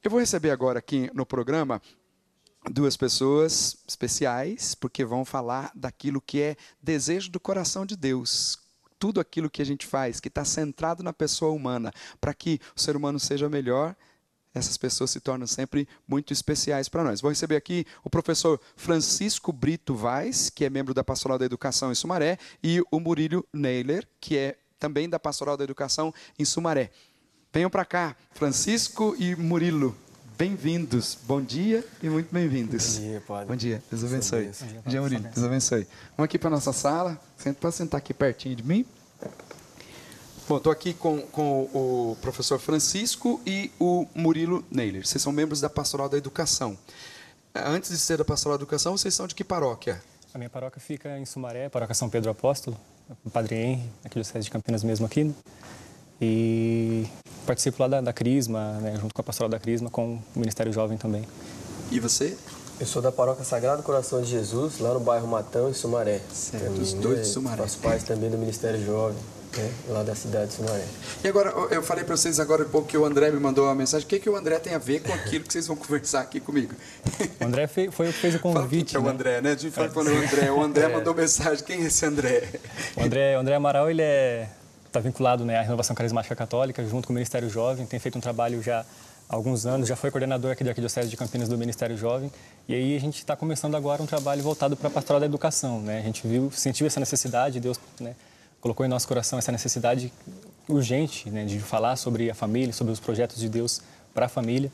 Eu vou receber agora aqui no programa duas pessoas especiais, porque vão falar daquilo que é desejo do coração de Deus. Tudo aquilo que a gente faz, que está centrado na pessoa humana, para que o ser humano seja melhor, essas pessoas se tornam sempre muito especiais para nós. Vou receber aqui o professor Francisco Brito Vaz, que é membro da Pastoral da Educação em Sumaré, e o Murilo Neiler, que é também da Pastoral da Educação em Sumaré. Venham para cá, Francisco e Murilo. Bem-vindos. Bom dia e muito bem-vindos. Bom dia, padre. Bom dia. Deus abençoe. Bom dia, Murilo. Deus abençoe. Vamos aqui para a nossa sala. Pode sentar aqui pertinho de mim. Bom, estou aqui com o professor Francisco e o Murilo Neiler. Vocês são membros da Pastoral da Educação. Antes de ser da Pastoral da Educação, vocês são de que paróquia? A minha paróquia fica em Sumaré, paróquia São Pedro Apóstolo, o Padre Henri, aqui do Diocese de Campinas mesmo aqui. E participo lá da Crisma, né, junto com a Pastoral da Crisma, com o Ministério Jovem também. E você? Eu sou da Paróquia Sagrado Coração de Jesus, lá no bairro Matão, em Sumaré. Certo, os dois de Sumaré. Faço parte também do Ministério Jovem, né, lá da cidade de Sumaré. E agora, eu falei para vocês agora há pouco que o André me mandou uma mensagem. O que o André tem a ver com aquilo que vocês vão conversar aqui comigo? O André foi o que fez o convite. Fala, que é o André, né? A gente fala quando o André mandou mensagem. Quem é esse André? O André Amaral, ele está vinculado, né, à Renovação Carismática Católica, junto com o Ministério Jovem, tem feito um trabalho já há alguns anos, já foi coordenador aqui da Arquidiocese de Campinas do Ministério Jovem, e aí a gente está começando agora um trabalho voltado para a Pastoral da Educação, né? A gente sentiu essa necessidade, Deus, né, colocou em nosso coração essa necessidade urgente, né, de falar sobre a família, sobre os projetos de Deus para a família.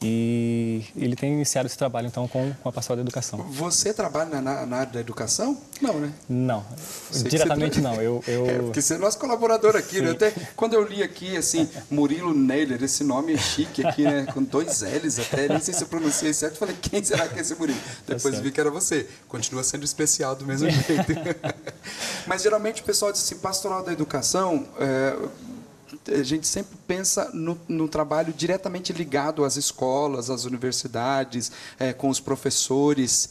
E ele tem iniciado esse trabalho, então, com a Pastoral da Educação. Você trabalha na área da educação? Não, né? Não, diretamente não. Porque você é nosso colaborador aqui, né? Até quando eu li aqui, assim, Murilo Neiler, esse nome é chique aqui, né? Com 2 L's até, nem sei se eu pronunciei certo. Falei, quem será que é esse Murilo? Depois vi que era você. Continua sendo especial do mesmo jeito. Mas, geralmente, o pessoal diz assim, Pastoral da Educação... a gente sempre pensa no trabalho diretamente ligado às escolas, às universidades, com os professores.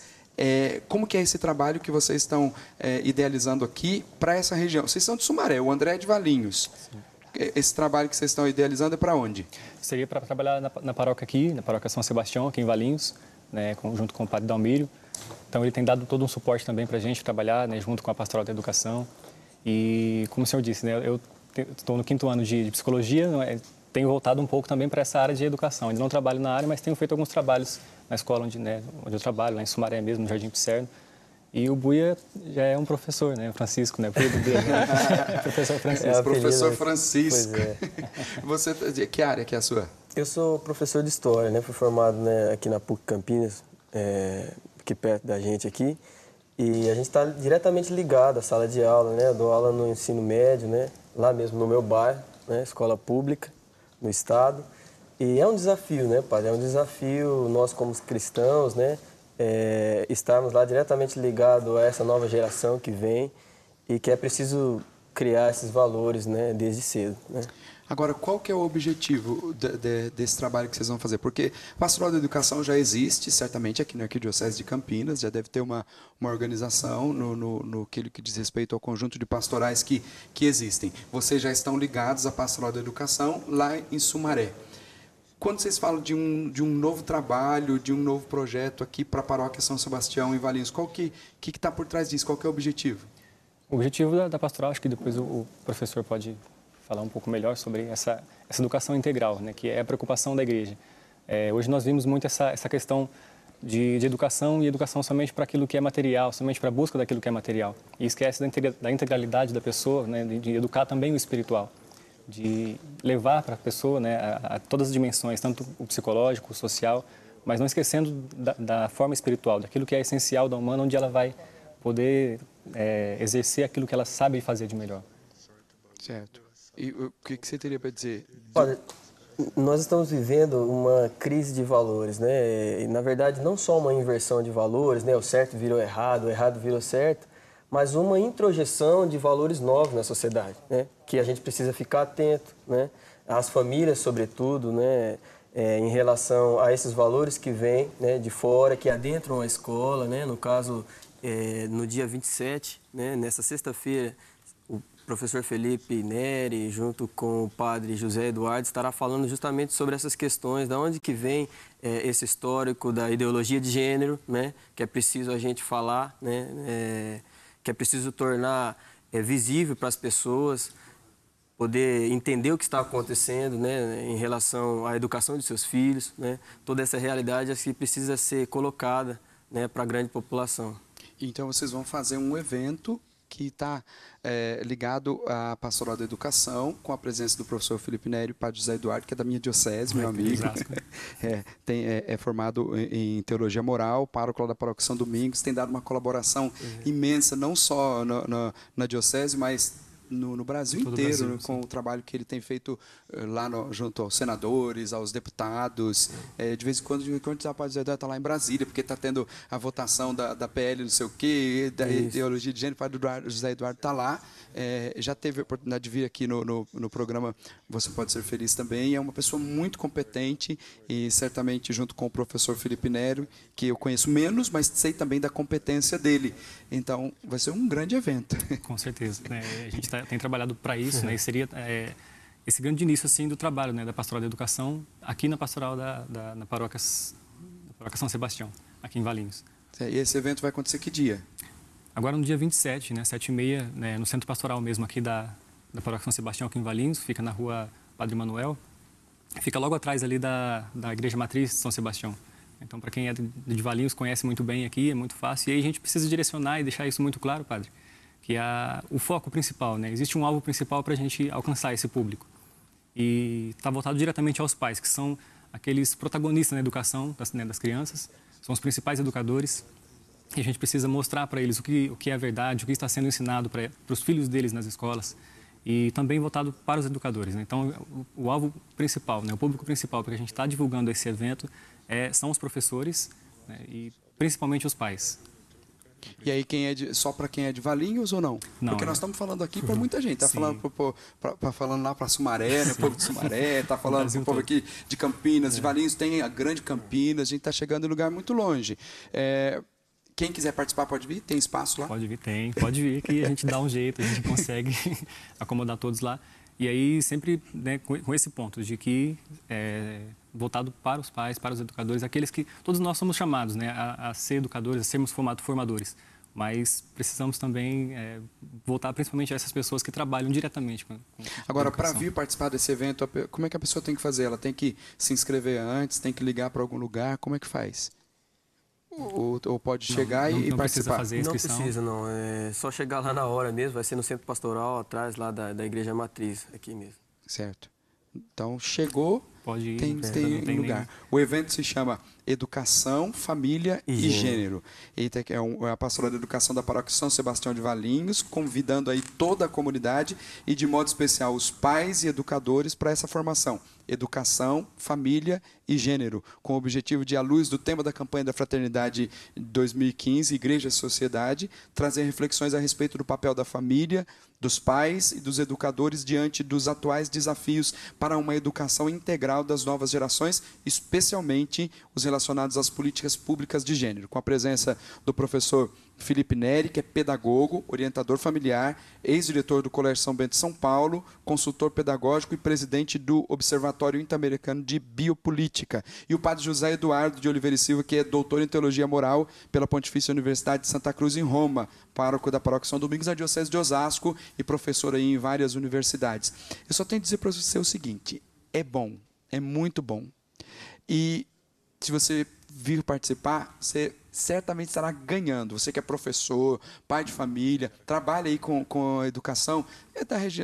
Como que é esse trabalho que vocês estão idealizando aqui para essa região? Vocês são de Sumaré, o André é de Valinhos. Sim. Esse trabalho que vocês estão idealizando é para onde? Seria para trabalhar na paróquia aqui, na paróquia São Sebastião, aqui em Valinhos, né, junto com o Padre Dalmírio. Então, ele tem dado todo um suporte também para a gente trabalhar, né, junto com a Pastoral da Educação. E, como o senhor disse, né, eu estou no 5º ano de psicologia, tenho voltado um pouco também para essa área de educação. Ainda não trabalho na área, mas tenho feito alguns trabalhos na escola onde eu trabalho, lá em Sumaré mesmo, no Jardim Pisserno. E o Buia já é um professor, né? Francisco, né? Professor Francisco. Professor Francisco. Pois é. Você, que área que é a sua? Eu sou professor de História, né? Fui formado, né, aqui na PUC Campinas, aqui perto da gente aqui. E a gente está diretamente ligado à sala de aula, né? Eu dou aula no ensino médio, né? Lá mesmo no meu bairro, né? Escola pública, no estado. E é um desafio, né, padre? É um desafio nós como cristãos, né? Estarmos lá diretamente ligados a essa nova geração que vem e que é preciso criar esses valores, né, desde cedo, né? Agora, qual que é o objetivo desse trabalho que vocês vão fazer? Porque a Pastoral da Educação já existe, certamente, aqui na Arquidiocese de Campinas, já deve ter uma organização no que diz respeito ao conjunto de pastorais que existem. Vocês já estão ligados à Pastoral da Educação lá em Sumaré. Quando vocês falam de um novo trabalho, de um novo projeto aqui para a Paróquia São Sebastião, em Valinhos, qual que está por trás disso? Qual que é o objetivo? O objetivo da pastoral, acho que depois o professor pode falar um pouco melhor sobre essa educação integral, né, que é a preocupação da igreja. Hoje nós vimos muito essa questão de educação e educação somente para aquilo que é material, somente para a busca daquilo que é material. E esquece da integralidade da pessoa, né, de educar também o espiritual, de levar para a pessoa, né, a todas as dimensões, tanto o psicológico, o social, mas não esquecendo da forma espiritual, daquilo que é essencial da humana, onde ela vai poder exercer aquilo que ela sabe fazer de melhor. Certo. E o que você teria para dizer? Olha, nós estamos vivendo uma crise de valores, né? E, na verdade, não só uma inversão de valores, né? O certo virou errado, o errado virou certo, mas uma introjeção de valores novos na sociedade, né? Que a gente precisa ficar atento, né? As famílias, sobretudo, né? Em relação a esses valores que vêm, né, de fora, que adentram a escola, né? No caso, no dia 27, né? Nessa sexta-feira, professor Felipe Neri, junto com o padre José Eduardo, estará falando justamente sobre essas questões, de onde que vem esse histórico da ideologia de gênero, né, que é preciso a gente falar, né, que é preciso tornar visível para as pessoas, poder entender o que está acontecendo, né, em relação à educação de seus filhos, né, toda essa realidade assim, precisa ser colocada, né, para a grande população. Então, vocês vão fazer um evento que está ligado à Pastoral da Educação, com a presença do professor Felipe Neri e o padre José Eduardo, que é da minha diocese, meu amigo. É formado em Teologia Moral, pároco lá da Paróquia São Domingos, tem dado uma colaboração imensa, não só na diocese, mas no Brasil inteiro, Brasil, com o trabalho que ele tem feito lá junto aos senadores, aos deputados. De vez em quando o padre José Eduardo está lá em Brasília, porque está tendo a votação da PL, não sei o quê, da ideologia de gênero. O padre José Eduardo está lá. Já teve a oportunidade de vir aqui no programa Você Pode Ser Feliz também. É uma pessoa muito competente e certamente junto com o professor Felipe Neri, que eu conheço menos, mas sei também da competência dele. Então, vai ser um grande evento. Com certeza. A gente tem trabalhado para isso, né? E seria esse grande início assim do trabalho, né, da Pastoral da Educação aqui na Pastoral na Paróquia São Sebastião, aqui em Valinhos. E esse evento vai acontecer que dia? Agora no dia 27, né, 7h30, né, no Centro Pastoral mesmo aqui da Paróquia São Sebastião, aqui em Valinhos, fica na rua Padre Manuel, fica logo atrás ali da Igreja Matriz de São Sebastião. Então, para quem é de Valinhos, conhece muito bem aqui, é muito fácil. E aí a gente precisa direcionar e deixar isso muito claro, padre, que o foco principal, né? Existe um alvo principal para a gente alcançar esse público. E está voltado diretamente aos pais, que são aqueles protagonistas na educação das crianças, são os principais educadores. E a gente precisa mostrar para eles o que é a verdade, o que está sendo ensinado para os filhos deles nas escolas. E também voltado para os educadores, né? Então, o alvo principal, né? O público principal para que a gente está divulgando esse evento são os professores, né? E principalmente os pais. E aí, só para quem é de Valinhos ou não? Não, porque nós estamos falando aqui para muita gente. Está falando lá para Sumaré, né? O povo de Sumaré, está falando para o povo aqui de Campinas, de Valinhos, tem a grande Campinas, a gente está chegando em lugar muito longe. Quem quiser participar pode vir? Tem espaço lá? Pode vir, pode vir que a gente dá um jeito, a gente consegue acomodar todos lá. E aí sempre, né, com esse ponto de que voltado para os pais, para os educadores, aqueles que todos nós somos chamados, né, a ser educadores, a sermos formadores, mas precisamos também voltar principalmente a essas pessoas que trabalham diretamente com Agora, para vir participar desse evento, como é que a pessoa tem que fazer? Ela tem que se inscrever antes, tem que ligar para algum lugar, como é que faz? Ou pode chegar e não participar? Fazer inscrição. Não precisa, não. É só chegar lá na hora mesmo, vai ser no Centro Pastoral, atrás lá da Igreja Matriz, aqui mesmo. Certo. Então, chegou, pode ir, tem lugar. O evento se chama Educação, Família e Gênero. Eita, que é a Pastoral da Educação da Paróquia São Sebastião de Valinhos, convidando aí toda a comunidade e, de modo especial, os pais e educadores para essa formação. Educação, Família e Gênero, com o objetivo de, à luz do tema da campanha da Fraternidade 2015, Igreja e Sociedade, trazer reflexões a respeito do papel da família, dos pais e dos educadores diante dos atuais desafios para uma educação integral das novas gerações, especialmente os relacionados às políticas públicas de gênero, com a presença do professor Felipe Neri, que é pedagogo, orientador familiar, ex-diretor do Colégio São Bento de São Paulo, consultor pedagógico e presidente do Observatório Interamericano de Biopolítica. E o padre José Eduardo de Oliveira e Silva, que é doutor em Teologia Moral pela Pontifícia Universidade de Santa Cruz, em Roma, pároco da Paróquia São Domingos, na Diocese de Osasco e professor aí em várias universidades. Eu só tenho que dizer para você o seguinte, é bom, é muito bom. E se você vir participar, você certamente estará ganhando. Você que é professor, pai de família, trabalha aí com a educação,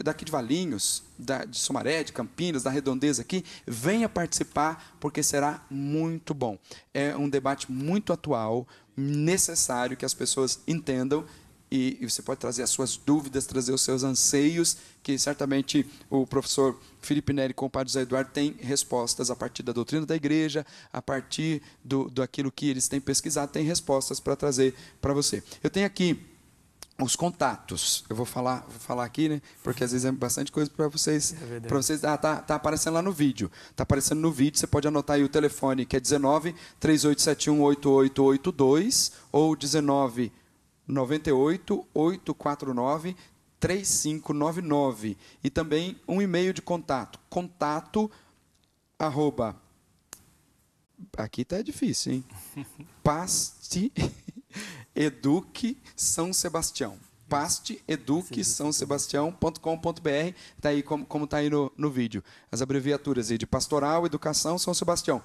daqui de Valinhos, de Sumaré, de Campinas, da Redondeza aqui, venha participar, porque será muito bom. É um debate muito atual, necessário que as pessoas entendam, e você pode trazer as suas dúvidas, trazer os seus anseios, que certamente o professor Felipe Neri com o padre José Eduardo tem respostas a partir da doutrina da igreja, a partir daquilo que eles têm pesquisado, tem respostas para trazer para você. Eu tenho aqui os contatos, eu vou falar aqui, né? Porque às vezes é bastante coisa para vocês. Tá aparecendo lá no vídeo. Tá aparecendo no vídeo, você pode anotar aí o telefone, que é 19 3871 8882 ou 19 98 849 3599. E também um e-mail de contato. Contato arroba... Aqui tá difícil, hein? Paste Eduque São Sebastião. pasteeduquesãosebastião.com.br. Está aí como está aí no vídeo. As abreviaturas aí de Pastoral, Educação, São Sebastião.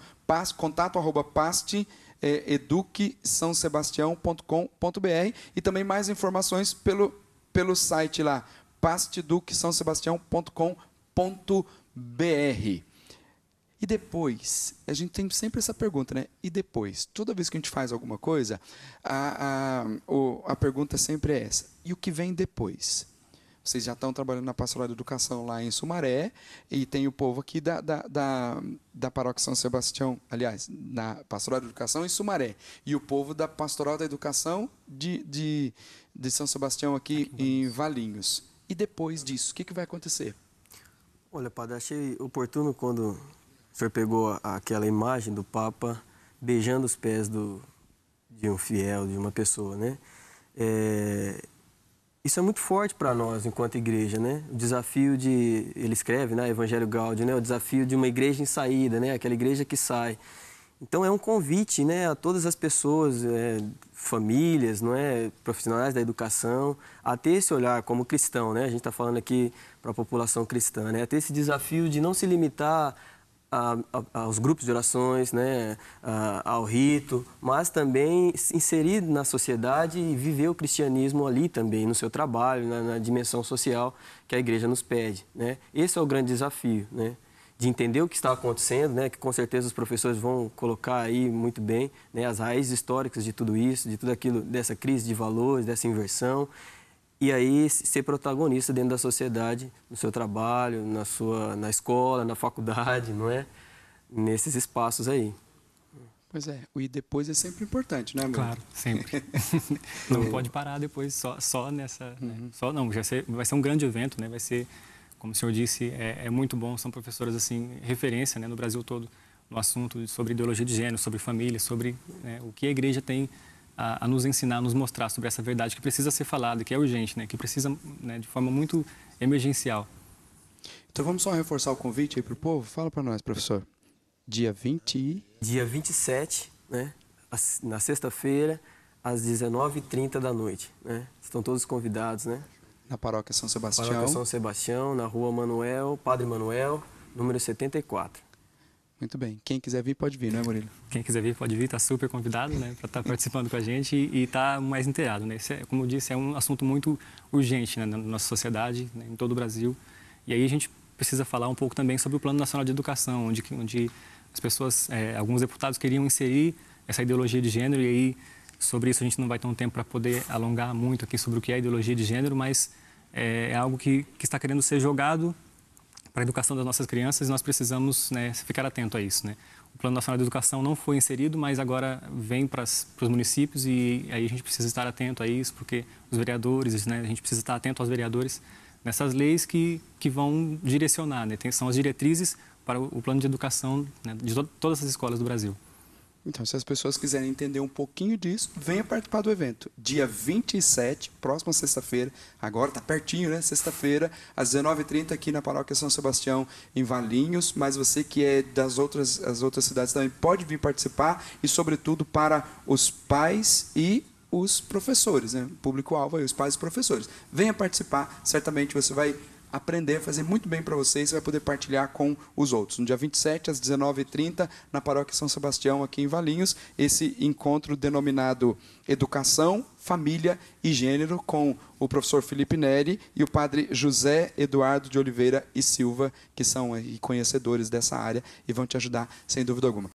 Contato arroba pasteeduquesãosebastião.com.br. E também mais informações pelo site lá, pasteeduquesãosebastião.com.br. E depois, a gente tem sempre essa pergunta, né? E depois? Toda vez que a gente faz alguma coisa, a pergunta sempre é essa. E o que vem depois? Vocês já estão trabalhando na Pastoral da Educação lá em Sumaré, e tem o povo aqui da Paróquia São Sebastião, aliás, na Pastoral da Educação em Sumaré, e o povo da Pastoral da Educação de São Sebastião aqui em Valinhos. E depois disso, o que vai acontecer? Olha, padre, achei oportuno quando o senhor pegou aquela imagem do Papa beijando os pés de um fiel, de uma pessoa, né? Isso é muito forte para nós, enquanto igreja, né? O desafio ele escreve, né, Evangelho Gaudium, né? O desafio de uma igreja em saída, né? Aquela igreja que sai. Então é um convite, né, a todas as pessoas, famílias, não é, profissionais da educação, a ter esse olhar como cristão, né? A gente está falando aqui para a população cristã, né? A ter esse desafio de não se limitar aos grupos de orações, né, ao rito, mas também inserir na sociedade e viver o cristianismo ali também, no seu trabalho, na dimensão social que a igreja nos pede, né? Esse é o grande desafio, né? De entender o que está acontecendo, né, que com certeza os professores vão colocar aí muito bem, né, as raízes históricas de tudo isso, de tudo aquilo, dessa crise de valores, dessa inversão, e aí ser protagonista dentro da sociedade, no seu trabalho, na escola, na faculdade, não é? Nesses espaços aí. Pois é, o e depois é sempre importante, né, amor? Claro, sempre. Não pode parar depois só nessa... Né? Só não, vai ser um grande evento, né? Vai ser, como o senhor disse, é muito bom, são professoras assim, referência, né, no Brasil todo, no assunto sobre ideologia de gênero, sobre família, sobre, né, o que a igreja tem a nos ensinar, a nos mostrar sobre essa verdade que precisa ser falada, que é urgente, né, que precisa, né, de forma muito emergencial. Então vamos só reforçar o convite aí para o povo? Fala para nós, professor. Dia 27, né, na sexta-feira, às 19h30 da noite, né? Estão todos convidados, né? Na Paróquia São Sebastião. Paróquia São Sebastião, na Rua Padre Manuel, número 74. Muito bem. Quem quiser vir, pode vir, não é, Murilo? Quem quiser vir, pode vir, está super convidado, né, para estar participando com a gente e estar mais inteirado, né? Como eu disse, é um assunto muito urgente, né, na nossa sociedade, né, em todo o Brasil. E aí a gente precisa falar um pouco também sobre o Plano Nacional de Educação, onde as pessoas, alguns deputados queriam inserir essa ideologia de gênero, e aí sobre isso a gente não vai ter um tempo para poder alongar muito aqui sobre o que é ideologia de gênero, mas é algo que está querendo ser jogado para a educação das nossas crianças, e nós precisamos, né, ficar atento a isso, né? O Plano Nacional de Educação não foi inserido, mas agora vem para os municípios, e aí a gente precisa estar atento a isso, porque os vereadores, né, a gente precisa estar atento aos vereadores nessas leis que vão direcionar, né? São as diretrizes para o plano de educação, né, de todas as escolas do Brasil. Então, se as pessoas quiserem entender um pouquinho disso, venha participar do evento. Dia 27, próxima sexta-feira, agora está pertinho, né? Sexta-feira, às 19h30, aqui na Paróquia São Sebastião, em Valinhos. Mas você que é das outras cidades também pode vir participar, e, sobretudo, para os pais e os professores, né? O público-alvo aí, os pais e professores. Venha participar, certamente você vai aprender a fazer muito bem para você, e você vai poder partilhar com os outros. No dia 27, às 19h30, na Paróquia São Sebastião, aqui em Valinhos, esse encontro denominado Educação, Família e Gênero, com o professor Felipe Neri e o padre José Eduardo de Oliveira e Silva, que são conhecedores dessa área e vão te ajudar, sem dúvida alguma.